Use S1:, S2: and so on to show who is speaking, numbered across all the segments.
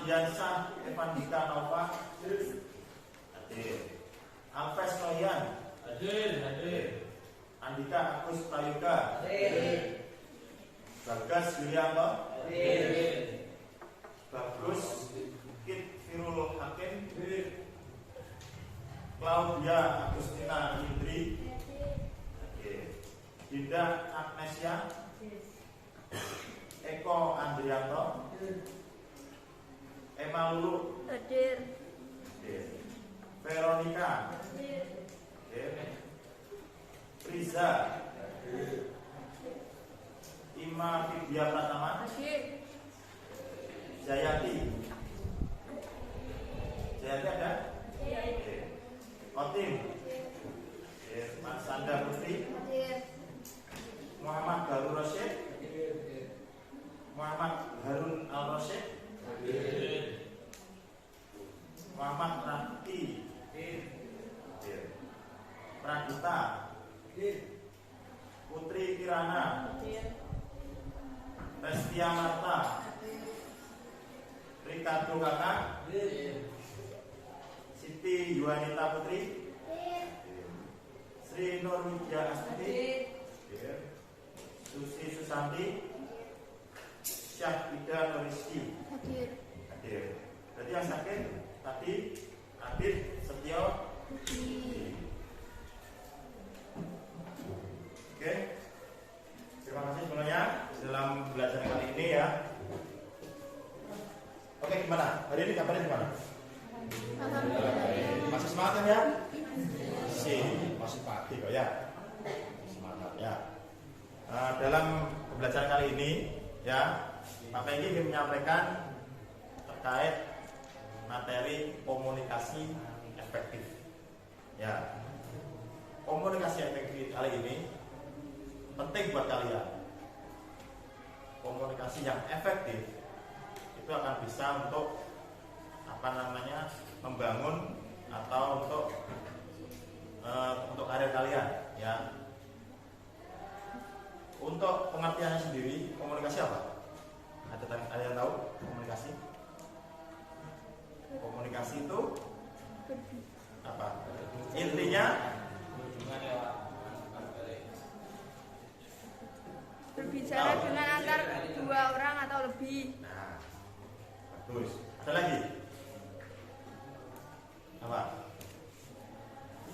S1: Andiansa Evandika Nova hadir. Alves Noyan
S2: Hadir.
S1: Andika Agus Prayoga
S2: Hadir.
S1: Bagas Yulianto
S2: Hadir.
S1: Bagus Kit Firul Hakim Claudia Agustina Indri Dinda Agnesia Eko Andrianto Emma Lulu
S3: Hadir.
S1: Veronica Riza Ima Vidya Pratama
S3: Hadir.
S1: Jayati ada? Otim Mas Sanda Putri
S3: Hadir.
S1: Muhammad Harun Rosyid Muhammad Harun Al Rosyid Muhammad Rafti Praduta Putri Kirana Restia Marta Ricardo Kakak Siti Yuanita Putri Sri Nur Widya Astuti Susi Susanti Syahida Nuriski
S3: Hadir.
S1: Berarti yang sakit tadi Adit Setio. Oke, terima kasih semuanya dalam belajar kali ini ya. Oke, gimana? Hari ini kabarnya gimana?
S3: Alhamdulillah.
S1: Masih semangat kan ya? Masih pagi kok ya. Semangat ya. Dalam pembelajaran kali ini ya, Pak Pengki ingin menyampaikan terkait materi komunikasi efektif. Ya, komunikasi efektif kali ini penting buat kalian. Komunikasi yang efektif itu akan bisa untuk membangun atau untuk karir kalian ya. Untuk pengertiannya sendiri, komunikasi apa? Ada yang tahu komunikasi? Komunikasi itu apa? Intinya
S3: Berbicara dengan antar dua orang atau lebih.
S1: Nah, bagus. Ada lagi? Apa?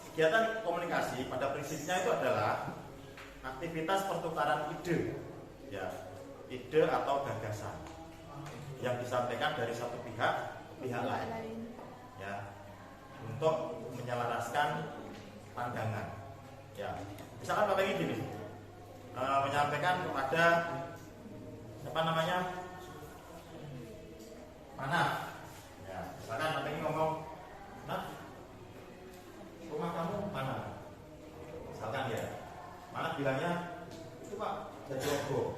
S1: Kegiatan komunikasi pada prinsipnya itu adalah aktivitas pertukaran ide, ya, ide atau gagasan yang disampaikan dari satu pihak lain, ya, untuk menyelaraskan pandangan, ya. Misalkan Bapak ini gini, menyampaikan kepada mana, ya, misalkan Bapak ini ngomong, nah, rumah kamu mana? Misalkan ya, mana bilangnya itu Pak Jatirogo.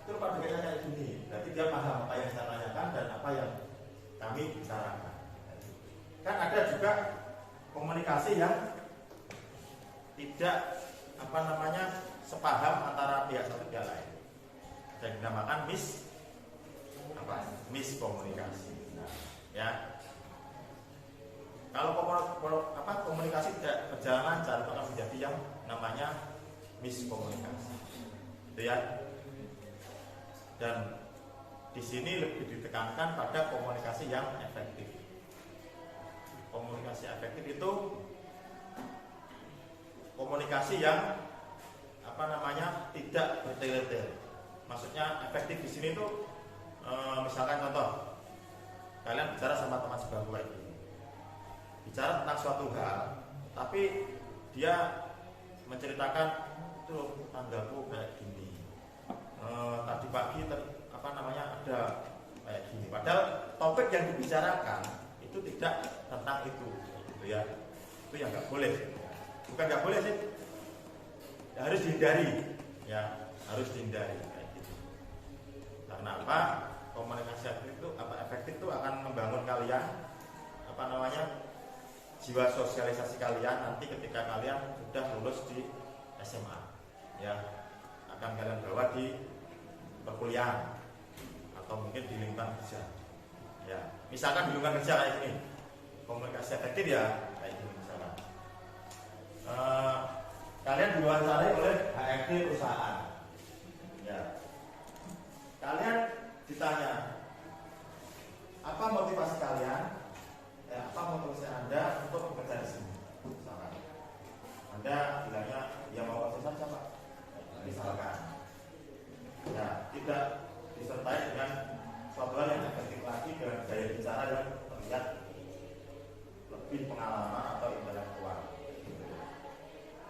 S1: Itu Pak dengannya kayak gini. Berarti dia paham apa yang saya tanyakan dan apa yang kami bicarakan. Kan ada juga komunikasi yang tidak sepaham antara pihak satu pihak lain. Yang dinamakan miskomunikasi. Nah, ya. Kalau komunikasi tidak berjalan lancar, itu akan menjadi yang namanya miskomunikasi, gitu ya. Dan di sini lebih ditekankan pada komunikasi yang efektif. Komunikasi efektif itu komunikasi yang tidak bertele-tele. Maksudnya efektif di sini tuh, misalkan contoh, kalian bicara sama teman sebangku kayak gini. Bicara tentang suatu hal, tapi dia menceritakan itu tanggaku kayak gini. Tadi pagi ada kayak gini. Padahal topik yang dibicarakan itu tidak tentang itu, gitu ya. Itu yang nggak boleh. Bukan nggak boleh sih, ya, harus dihindari, ya, harus dihindari kayak gitu. Karena apa? Komunikasi efektif itu akan membangun kalian jiwa sosialisasi kalian nanti ketika kalian sudah lulus di SMA, ya, akan kalian bawa di perkuliahan atau mungkin di lingkungan kerja. Ya, misalkan di lingkungan kerja kayak gini, komunikasi efektif ya kayak gini misalkan. Kalian diwawancarai oleh HRD perusahaan. Ya, kalian ditanya apa motivasi kalian, apa motivasi Anda untuk bekerja di sini. Misalkan Anda bilangnya ya mau kerja saja Pak, misalkan. Ya, tidak disertai dengan suatu hal yang efektif lagi dengan gaya bicara yang terlihat lebih pengalaman atau intelektual.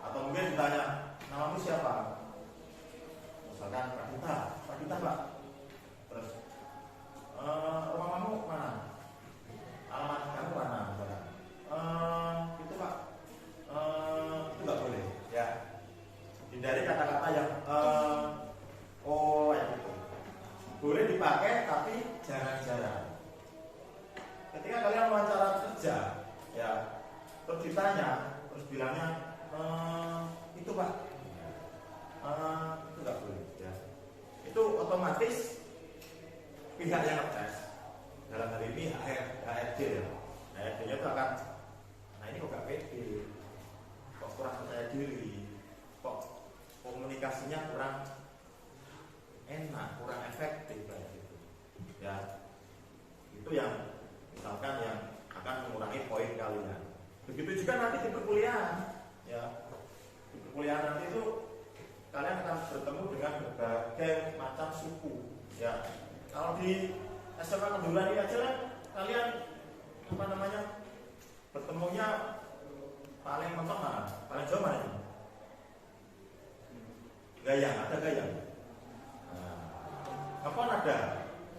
S1: Atau mungkin ditanya, namamu siapa? Misalkan Pak Dita Pak. Terus rumahmu mana? Alamat kamu mana? Misalkan itu Pak, itu nggak boleh. Ya, hindari kata-kata yang oh ya gitu. Boleh dipakai tapi jarang-jarang. Ketika kalian wawancara kerja, ya, terus ditanya, terus bilangnya itu Pak, itu nggak boleh. Ya. Itu otomatis pihak yang ngetes, dalam hal ini HRD ya. HRD-nya itu akan, nah ini kok gak pede, kok kurang percaya diri, kok komunikasinya kurang enak, kurang efektif kayak gitu. Ya, itu yang misalkan yang akan mengurangi poin kalian. Begitu juga nanti di perkuliahan, ya, di perkuliahan nanti itu kalian akan bertemu dengan berbagai macam suku. Ya, kalau di SMA Kejuruan ini aja kan kalian apa namanya bertemunya paling mentok mana? Paling jauh mana ini? Gayang, ada Gayang. Apa ada?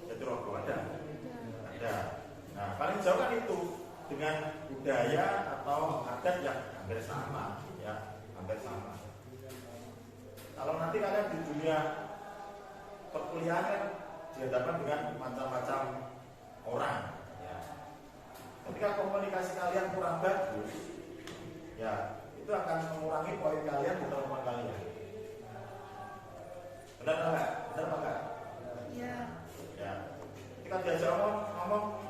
S1: Jatirogo ada. Ada. Nah, paling jauh kan itu dengan budaya atau adat yang hampir sama, ya, hampir sama. Kalau nanti kalian di dunia perkuliahan kan dihadapkan dengan macam-macam orang, ya. Ketika komunikasi kalian kurang bagus, ya, itu akan mengurangi poin kalian di temuan kalian. Benar enggak? Benar enggak?
S3: Ya.
S1: Ya. Kita diajak ngomong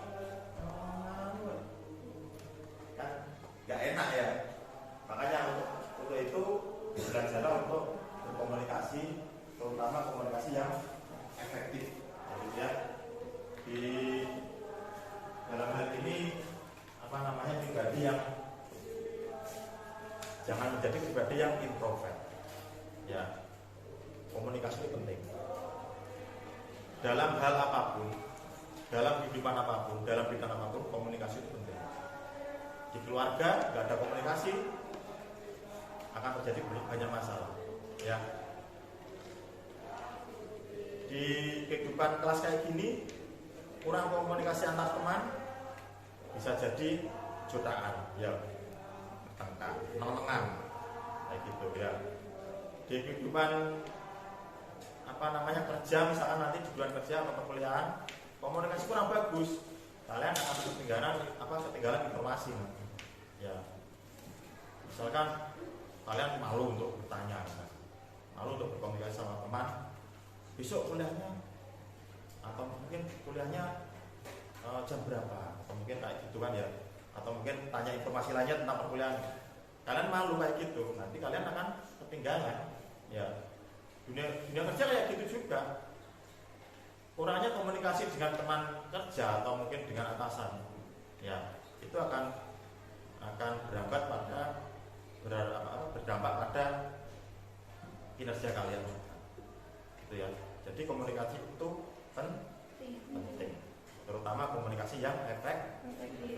S1: kan nggak enak ya. Makanya untuk itu belajar untuk berkomunikasi, terutama komunikasi yang efektif. Jadi ya di dalam hal ini apa namanya pribadi yang jangan menjadi pribadi yang introvert. Ya, komunikasi itu penting. Dalam hal apapun, dalam kehidupan apapun, dalam bidang apapun, komunikasi itu penting. Di keluarga nggak ada komunikasi, akan terjadi banyak masalah. Ya. Di kehidupan kelas kayak gini, kurang komunikasi antar teman, bisa jadi jotaan, ya, tengkar, nengan, kayak gitu ya. Di kehidupan apa namanya kerja, misalkan nanti di bulan kerja atau perkuliahan, komunikasi kurang bagus, kalian akan ketinggalan informasi. Ya, misalkan kalian malu untuk bertanya, malu untuk berkomunikasi sama teman, besok kuliahnya atau mungkin kuliahnya jam berapa, atau mungkin kayak gitu kan ya, atau mungkin tanya informasi lainnya tentang perkuliahan, kalian malu kayak gitu, nanti kalian akan ketinggalan. Ya. Dunia kerja kayak gitu juga. Kurangnya komunikasi dengan teman kerja atau mungkin dengan atasan, ya, itu akan berdampak pada kinerja kalian. Gitu ya. Jadi komunikasi itu penting. Terutama komunikasi yang efektif.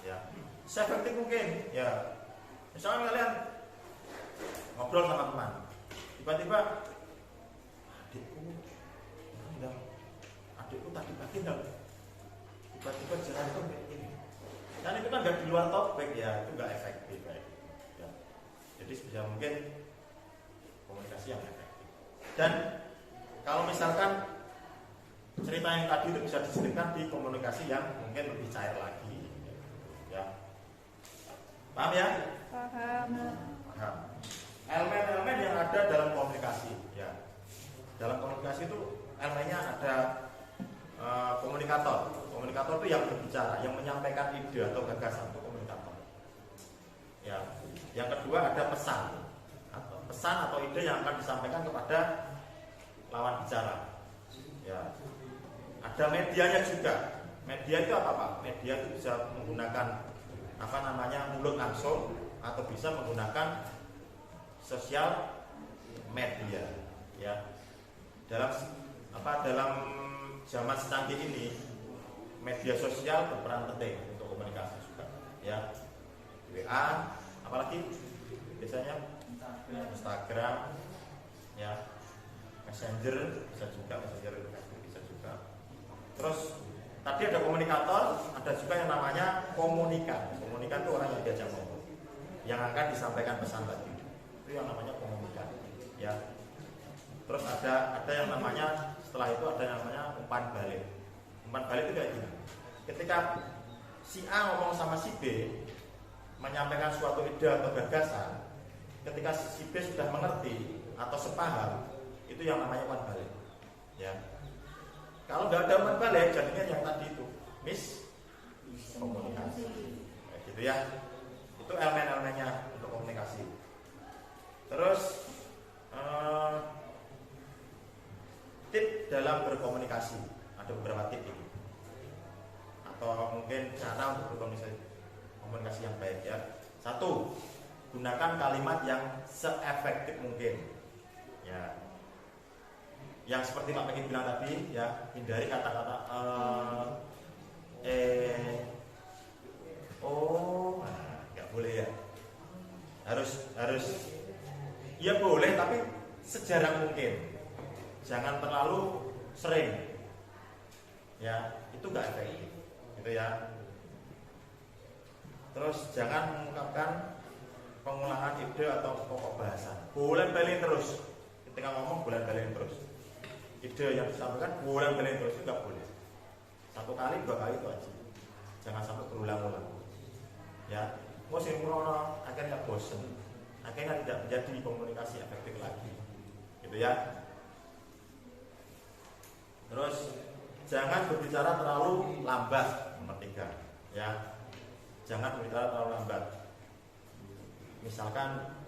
S1: Ya. Seefektif mungkin, ya. Misalnya kalian ngobrol sama teman, tiba-tiba adikku tadi pagi tiba-tiba jantung kayak gini. Dan itu kan nggak di luar topik, ya, itu nggak efektif kayak gitu. Ya. Jadi sebisa mungkin komunikasi yang efektif. Dan kalau misalkan cerita yang tadi itu bisa diselipkan di komunikasi yang mungkin lebih cair lagi, ya. Paham ya?
S3: Paham.
S1: Paham. Elemen-elemen yang ada dalam komunikasi, ya. Dalam komunikasi itu elemennya ada komunikator. Komunikator itu yang berbicara, yang menyampaikan ide atau gagasan, itu komunikator. Ya. Yang kedua ada pesan. Pesan atau ide yang akan disampaikan kepada lawan bicara. Ya. Ada medianya juga. Media itu apa Pak? Media itu bisa menggunakan mulut langsung atau bisa menggunakan sosial media. Ya. Dalam zaman secanggih ini, media sosial berperan penting untuk komunikasi juga. Ya. WA, apalagi biasanya Instagram, ya, Messenger bisa juga, Messenger Facebook bisa juga. Terus tadi ada komunikator, ada juga yang namanya komunikan. Komunikan itu orang yang diajak ngomong, yang akan disampaikan pesan tadi. Itu yang namanya komunikan. Ya. Terus ada yang namanya, setelah itu ada yang namanya umpan balik. Umpan balik itu kayak gini. Ketika si A ngomong sama si B, menyampaikan suatu ide atau gagasan, ketika si B sudah mengerti atau sepaham, itu yang namanya umpan balik. Ya. Kalau nggak ada umpan balik, jadinya yang tadi itu miskomunikasi. Gitu ya. Itu elemen-elemennya untuk komunikasi. Terus tip dalam berkomunikasi, ada beberapa tip ini, atau mungkin cara untuk berkomunikasi yang baik ya. 1. Gunakan kalimat yang seefektif mungkin. Ya. Yang seperti Pak Peggy bilang tadi ya, hindari kata-kata nggak boleh ya. Harus ya boleh tapi sejarang mungkin. Jangan terlalu sering. Ya, itu nggak efektif. Gitu ya. Terus jangan mengungkapkan pengulangan ide atau pokok bahasan. Bolak-balik terus. Ketika ngomong bolak-balik terus. Ide yang disampaikan bolak-balik terus, juga boleh. 1 kali, 2 kali itu aja. Jangan sampai berulang-ulang. Ya, musim corona akhirnya bosen. Akhirnya tidak menjadi komunikasi efektif lagi. Gitu ya. Terus jangan berbicara terlalu lambat. Nomor 3. Ya. Jangan berbicara terlalu lambat. Misalkan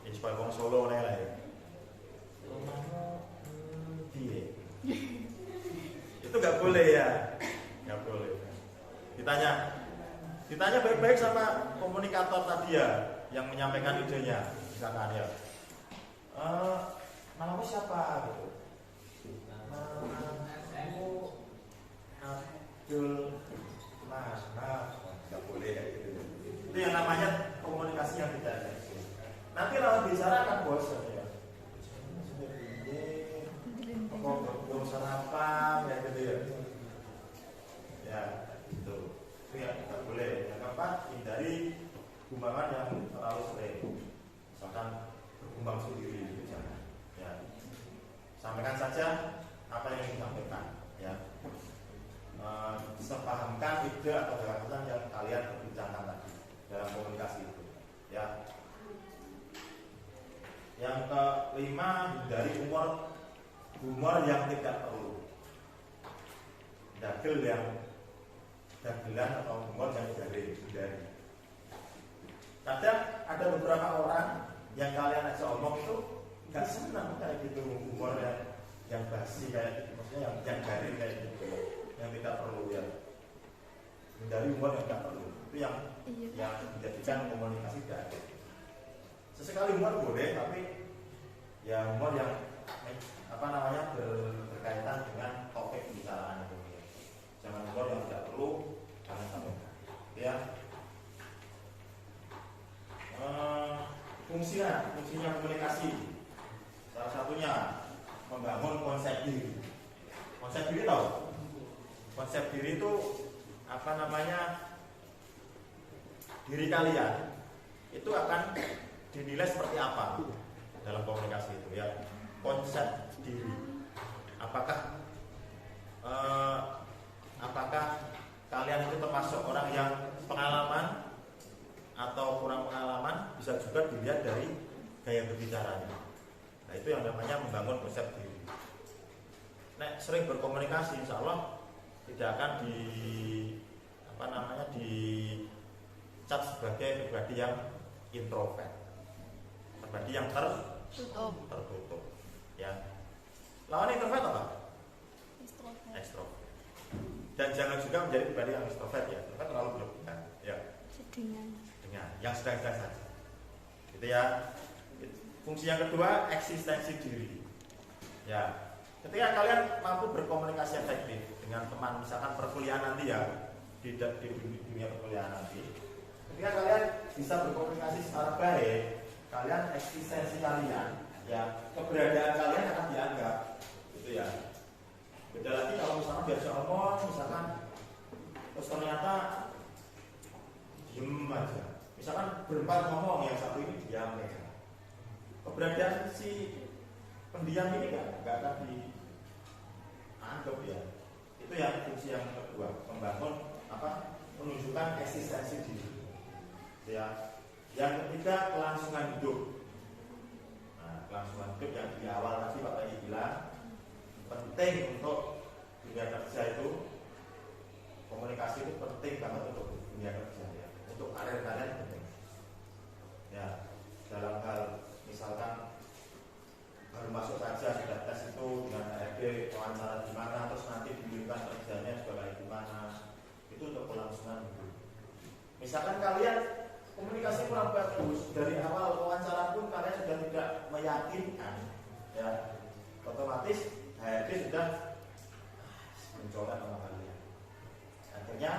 S1: di sekolah Solo nih lah ya. Itu nggak boleh ya, nggak boleh. Ditanya baik-baik sama komunikator tadi ya, yang menyampaikan idenya, misalkan ya. Namamu siapa? Gitu. Namamu Abdul Mana? Nggak boleh ya gitu. Itu yang namanya komunikasi yang tidak efektif. Nanti lawan bicara akan bosan ya. Belum sarapan ya gitu ya. Ya, itu yang tidak boleh. Yang keempat, hindari gumbangan yang terlalu sering. Misalkan bergumbang sendiri misalnya. Ya. Sampaikan saja apa yang disampaikan ya. Sepahamkan ide atau gagasan yang kalian berbincangkan tadi dalam komunikasi itu ya. Yang kelima, hindari humor yang tidak perlu. Dagelan atau humor yang garing, hindari. Kadang ada beberapa orang yang kalian ajak omong itu nggak senang kayak gitu, humor yang basi kayak gitu, maksudnya yang garing kayak gitu, yang tidak perlu ya. Hindari humor yang tidak perlu. Itu yang menjadikan komunikasi tidak efektif. Sesekali humor boleh, tapi ya humor yang berkaitan dengan topik pembicaraan itu. Jangan humor yang tidak perlu, jangan sampaikan. Ya. Fungsinya komunikasi. Salah satunya membangun konsep diri. Konsep diri tahu? Konsep diri itu diri kalian itu akan dinilai seperti apa dalam komunikasi itu ya. Konsep diri, apakah kalian itu termasuk orang yang pengalaman atau kurang pengalaman, bisa juga dilihat dari gaya berbicaranya. Nah, itu yang namanya membangun konsep diri. Sering berkomunikasi, insya Allah tidak akan dicap sebagai pribadi yang introvert, pribadi yang tertutup. Ya. Lawan introvert apa? Extrovert. Dan jangan juga menjadi pribadi yang extrovert ya, introvert terlalu berlebihan. Ya. Dengan yang sedang-sedang saja. Gitu ya. Fungsi yang kedua, eksistensi diri. Ya. Ketika kalian mampu berkomunikasi efektif dengan teman, misalkan perkuliahan nanti ya, di dunia perkuliahan nanti, ketika kalian bisa berkomunikasi secara baik, kalian eksistensi kalian, ya keberadaan kalian akan dianggap, gitu ya. Beda lagi kalau misalkan biasa ngomong, misalkan terus ternyata diem aja, misalkan berempat ngomong, yang satu ini diam ya. Keberadaan si pendiam ini nggak akan dianggap ya. Itu yang fungsi yang kedua, membangun menunjukkan eksistensi diri. Ya. Yang ketiga, kelangsungan hidup. Nah, kelangsungan hidup yang di awal tadi Pak Tadi bilang penting untuk dunia kerja itu, komunikasi itu penting banget untuk dunia kerja ya. Untuk karir kalian penting. Ya, dalam hal misalkan baru masuk saja sudah tes itu dengan HRD, wawancara di mana, terus nanti diberikan kerjanya juga kayak gimana, itu untuk kelangsungan hidup. Misalkan kalian komunikasi kurang bagus dari awal wawancara pun kalian sudah tidak meyakinkan, ya otomatis HRD sudah mencoba sama kalian, akhirnya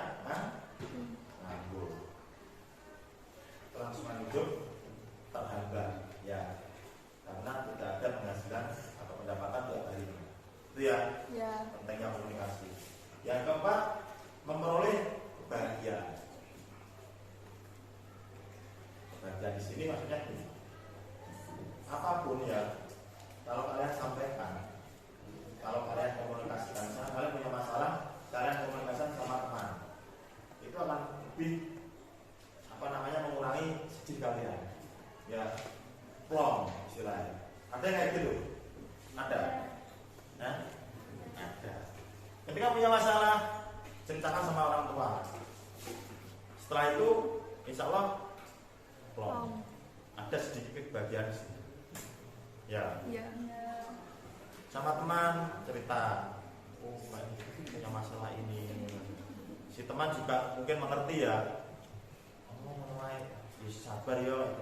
S1: nganggur, kelangsungan hidup terhambat, ya. Karena tidak ada penghasilan atau pendapatan tiap hari. Itu ya. Pentingnya komunikasi. Yang keempat, memperoleh kebahagiaan. Kebahagiaan di sini maksudnya gini. Apapun ya, kalau kalian sampaikan, kalau kalian komunikasikan, misalnya kalian punya masalah, kalian komunikasikan sama teman, itu akan lebih mengurangi sedih kalian. Ya, plong istilahnya. Ada yang kayak gitu? Ada. Nah, ada. Ketika punya masalah, ceritakan sama orang tua. Setelah itu, insya Allah plong. Ada sedikit kebahagiaan di sini. Ya. Sama teman cerita, oh punya masalah ini. Si teman juga mungkin mengerti ya. Oh, mulai sabar ya.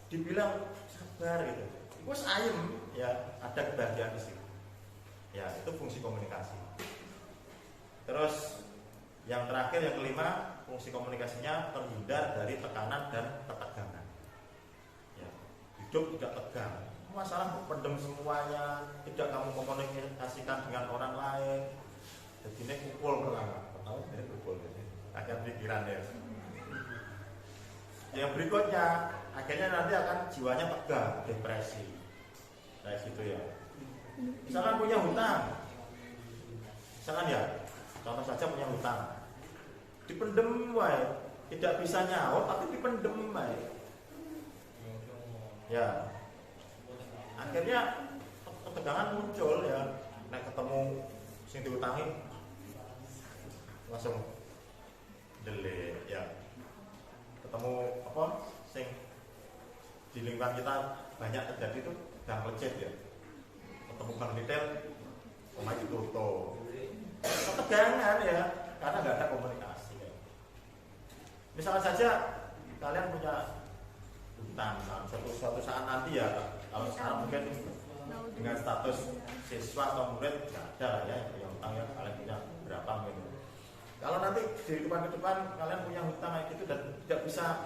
S1: Dibilang sabar gitu. Wes ayem ya, ada kebahagiaan di situ. Ya, itu fungsi komunikasi. Terus yang terakhir, yang kelima, fungsi komunikasinya terhindar dari tekanan dan ketegangan. Ya, hidup tidak tegang. Masalah pendem semuanya, tidak kamu komunikasikan dengan orang lain. Jadi ini pukul pertama. Tahu ini pukul ini. Akan pikiran ya. Yang berikutnya, akhirnya nanti akan jiwanya tegang, depresi. Kayak gitu ya. Misalkan punya hutang. Misalkan ya, contoh saja punya hutang. Dipendem wae, tidak bisa nyaut tapi dipendem wae. Ya. Akhirnya ketegangan muncul ya. Nek ketemu sing diutangi langsung delete ya. Ketemu sing di lingkungan kita banyak terjadi itu gang lecet ya, ketemu gang detail omah itu tutup, ketegangan ya karena nggak ada komunikasi ya. Misalnya saja kalian punya hutang suatu saat nanti ya, kalau sekarang mungkin dengan status siswa atau murid nggak ada lah ya yang punya hutang ya, kalian punya berapa mungkin. Kalau nanti di depan kalian punya hutang kayak gitu dan tidak bisa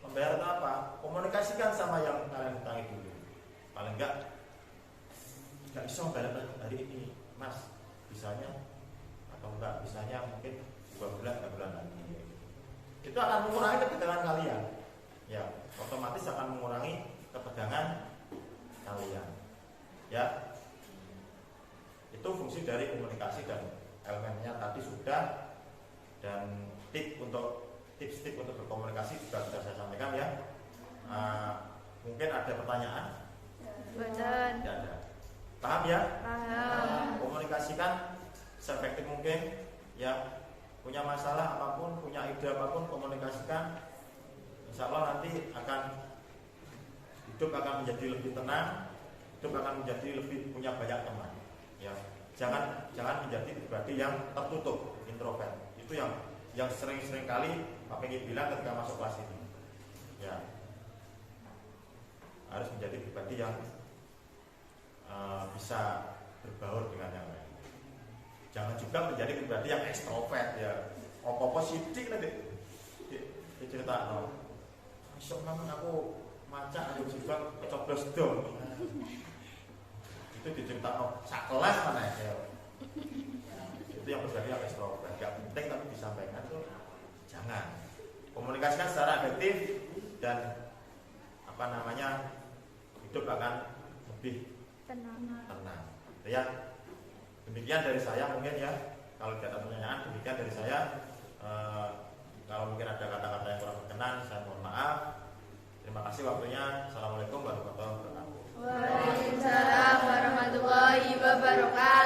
S1: membayar atau apa, komunikasikan sama yang kalian hutangi dulu. Paling nggak bisa membayar hari ini, Mas. Bisanya atau enggak bisanya mungkin 2 bulan, 3 bulan lagi. Itu akan mengurangi ketegangan kalian. Ya, otomatis akan mengurangi ketegangan kalian. Ya. Itu fungsi dari komunikasi dan elemennya tadi sudah, dan tips untuk berkomunikasi juga sudah saya sampaikan ya. Mungkin ada pertanyaan?
S3: Tidak ada.
S1: Paham ya?
S3: Paham.
S1: Komunikasikan seefektif mungkin. Ya, punya masalah apapun, punya ide apapun, komunikasikan. Insya Allah nanti hidup akan menjadi lebih tenang, hidup akan menjadi lebih punya banyak teman. Ya, jangan menjadi pribadi yang tertutup, introvert. Itu yang sering kali Pak Pengki bilang ketika masuk kelas ini. Ya, harus menjadi pribadi yang bisa berbaur dengan yang lain. Jangan juga menjadi pribadi yang ekstrovert ya. Apa-apa sidik nanti cerita no. Besok memang aku maca ayo juga kecoblos dong. Itu diceritakan sak kelas mana ya. Itu yang pribadi yang ekstrovert. Gak penting tapi disampaikan tuh jangan. Komunikasikan secara efektif dan hidup akan lebih tenang. Ya, demikian dari saya mungkin ya. Kalau tidak ada pertanyaan, demikian dari saya. Kalau mungkin ada kata-kata yang kurang berkenan, saya mohon maaf. Terima kasih waktunya. Assalamualaikum warahmatullahi wabarakatuh.
S3: Waalaikumsalam warahmatullahi wabarakatuh.